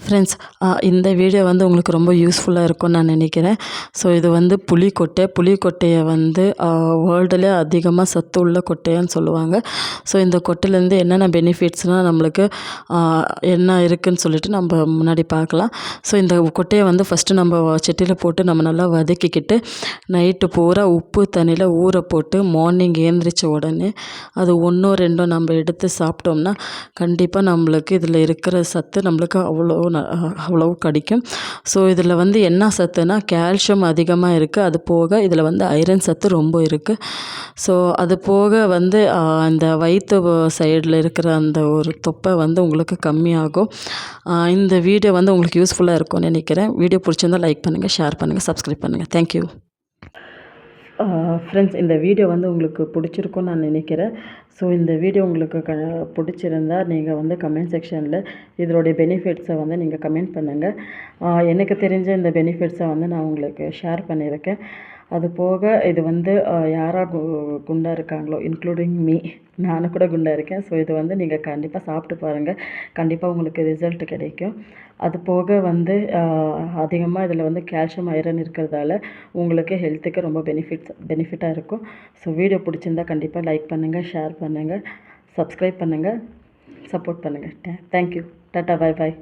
Friends, இந்த video வந்து உங்களுக்கு ரொம்ப யூஸ்ஃபுல்லாக இருக்கும்னு நான் நினைக்கிறேன். ஸோ இது வந்து புளிக்கொட்டை. புளிக்கொட்டையை வந்து வேர்ல்டுலே அதிகமாக சத்து உள்ள கொட்டைன்னு சொல்லுவாங்க. ஸோ இந்த கொட்டையிலேருந்து என்னென்ன பெனிஃபிட்ஸ்னால் நம்மளுக்கு என்ன இருக்குதுன்னு சொல்லிட்டு நம்ம முன்னாடி பார்க்கலாம். ஸோ இந்த கொட்டையை வந்து ஃபஸ்ட்டு நம்ம சட்டியில் போட்டு நம்ம நல்லா வதக்கிக்கிட்டு நைட்டு பூரா உப்பு தண்ணியில் ஊற போட்டு மார்னிங் ஏந்திரிச்ச உடனே அது 1ஓ 2ஓ நம்ம எடுத்து சாப்பிட்டோம்னா கண்டிப்பாக நம்மளுக்கு இதில் இருக்கிற சத்து நம்மளுக்கு அவ்வளோ கிடைக்கும். ஸோ இதில் வந்து என்ன சத்துனா கால்சியம் அதிகமாக இருக்குது. அது போக இதில் வந்து ஐரன் சத்து ரொம்ப இருக்குது. ஸோ அது போக வந்து அந்த வயிற்று சைடில் இருக்கிற அந்த ஒரு தொப்பை வந்து உங்களுக்கு கம்மியாகும். இந்த வீடியோ வந்து உங்களுக்கு யூஸ்ஃபுல்லாக இருக்கும்னு நினைக்கிறேன். வீடியோ பிடிச்சிருந்தால் லைக் பண்ணுங்கள், ஷேர் பண்ணுங்கள், சப்ஸ்கிரைப் பண்ணுங்கள். தேங்க்யூ. ஃப்ரெண்ட்ஸ், இந்த வீடியோ வந்து உங்களுக்கு பிடிச்சிருக்கும்னு நான் நினைக்கிறேன். ஸோ இந்த வீடியோ உங்களுக்கு பிடிச்சிருந்தா நீங்கள் வந்து கமெண்ட் செக்ஷனில் இதனுடைய பெனிஃபிட்ஸை வந்து நீங்கள் கமெண்ட் பண்ணுங்கள். எனக்கு தெரிஞ்ச இந்த பெனிஃபிட்ஸை வந்து நான் உங்களுக்கு ஷேர் பண்ணியிருக்கேன். அது போக இது வந்து யாராக குண்டாக இருக்காங்களோ இன்க்ளூடிங் மீ, நானும் கூட குண்டாக இருக்கேன். ஸோ இது வந்து நீங்கள் கண்டிப்பாக சாப்பிட்டு பாருங்கள். கண்டிப்பாக உங்களுக்கு ரிசல்ட் கிடைக்கும். அது போக வந்து அதிகமாக இதில் வந்து கால்சியம் ஐரன் இருக்கிறதால உங்களுக்கு ஹெல்த்துக்கு ரொம்ப பெனிஃபிட்டாக இருக்கும். ஸோ வீடியோ பிடிச்சிருந்தா கண்டிப்பாக லைக் பண்ணுங்கள், ஷேர் பண்ணுங்கள், சப்ஸ்கிரைப் பண்ணுங்கள், சப்போர்ட் பண்ணுங்கள். தேங்க்யூ. டாட்டா, பாய் பாய்.